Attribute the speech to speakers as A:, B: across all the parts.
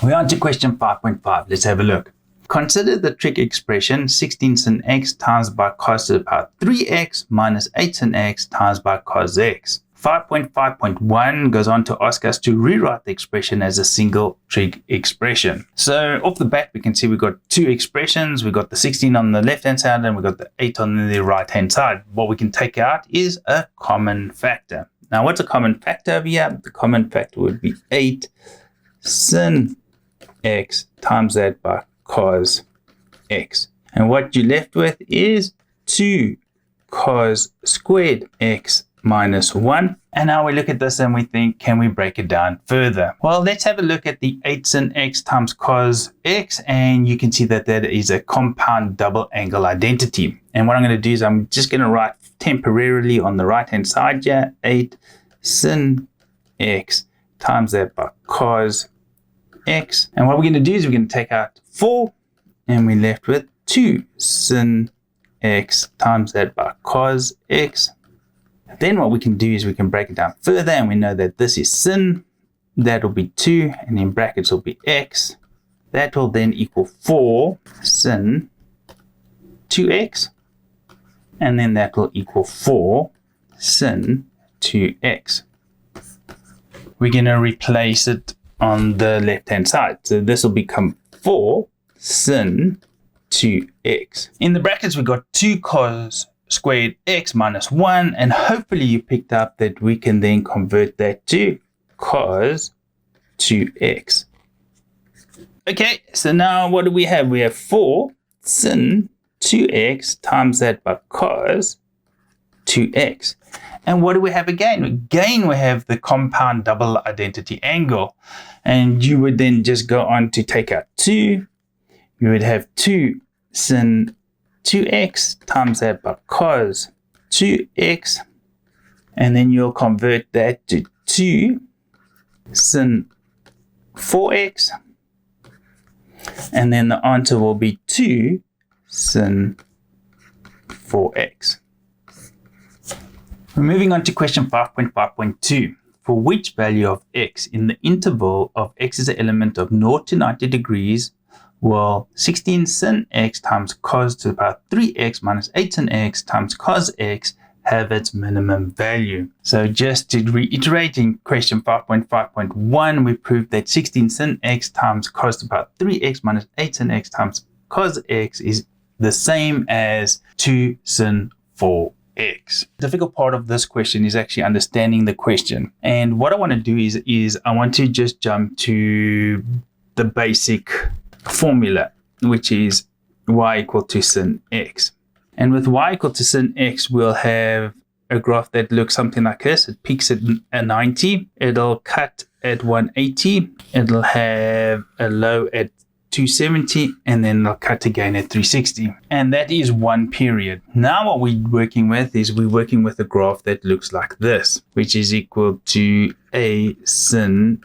A: We're on to question 5.5. Let's have a look. Consider the trig expression 16 sin x times by cos to the power 3x minus 8 sin x times by cos x. 5.5.1 goes on to ask us to rewrite the expression as a single trig expression. So off the bat, we can see we've got two expressions. We've got the 16 on the left-hand side and we've got the 8 on the right-hand side. What we can take out is a common factor. Now, what's a common factor over here? The common factor would be 8 sin x times that by cos x. And what you're left with is 2 cos squared x minus 1. And now we look at this and we think, can we break it down further? Well, let's have a look at the 8 sin x times cos x, and you can see that that is a compound double angle identity. And what I'm going to do is I'm just going to write temporarily on the right hand side here, 8 sin x times that by cos x. And what we're going to do is we're going to take out 4 and we're left with 2 sin x times that by cos x. Then what we can do is we can break it down further, and we know that this is sin, that will be 2, and in brackets will be x. That will then equal 4 sin 2x, and then that will equal 4 sin 2x. We're going to replace it on the left-hand side. So this will become 4 sin 2x. In the brackets, we've got 2 cos squared x minus 1, and hopefully you picked up that we can then convert that to cos 2x. Okay, so now what do we have? We have 4 sin 2x times that by cos 2x. And what do we have again? Again, we have the compound double identity angle. And you would then just go on to take out 2. You would have 2 sin 2x times that by cos 2x. And then you'll convert that to 2 sin 4x. And then the answer will be 2 sin 4x. We're moving on to question 5.5.2. For which value of x in the interval of x is an element of 0 to 90 degrees will 16 sin x times cos to the power 3x minus 8 sin x times cos x have its minimum value? So just to reiterate, in question 5.5.1, we proved that 16 sin x times cos to the power 3x minus 8 sin x times cos x is the same as 2 sin 4x. The difficult part of this question is actually understanding the question. And what I want to do is I want to just jump to the basic formula, which is y equal to sin x. And with y equal to sin x, we'll have a graph that looks something like this. It peaks at 90, it'll cut at 180, it'll have a low at 270, and then they'll cut again at 360. And that is one period. Now what we're working with is we're working with a graph that looks like this, which is equal to a sin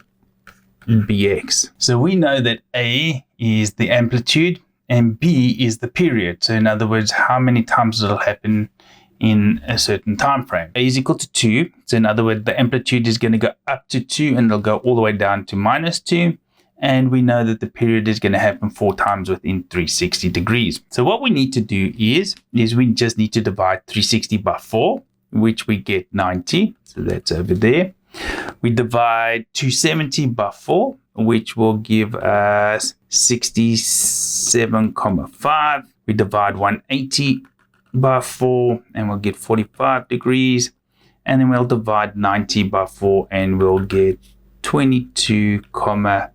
A: bx. So we know that a is the amplitude and b is the period. So in other words, how many times it'll happen in a certain time frame. A is equal to 2. So in other words, the amplitude is going to go up to 2 and it'll go all the way down to minus 2. And we know that the period is going to happen 4 times within 360 degrees. So what we need to do is we just need to divide 360 by 4, which we get 90. So that's over there. We divide 270 by 4, which will give us 67,5. We divide 180 by 4 and we'll get 45 degrees. And then we'll divide 90 by 4 and we'll get 22,5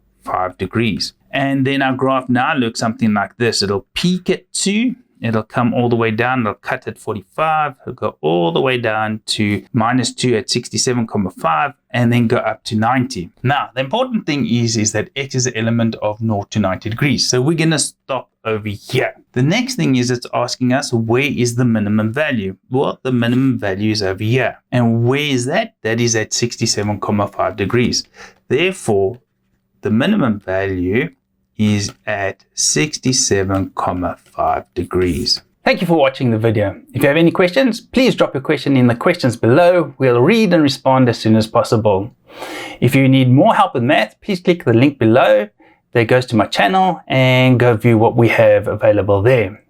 A: degrees. And then our graph now looks something like this. It'll peak at 2, it'll come all the way down, it'll cut at 45, it'll go all the way down to minus 2 at 67,5, and then go up to 90. Now, the important thing is that x is an element of 0 to 90 degrees. So we're going to stop over here. The next thing is it's asking us, where is the minimum value? Well, the minimum value is over here. And where is that? That is at 67,5 degrees. Therefore, the minimum value is at 67,5 degrees. Thank you for watching the video. If you have any questions, please drop your question in the questions below. We'll read and respond as soon as possible. If you need more help with math, please click the link below. that goes to my channel and go view what we have available there.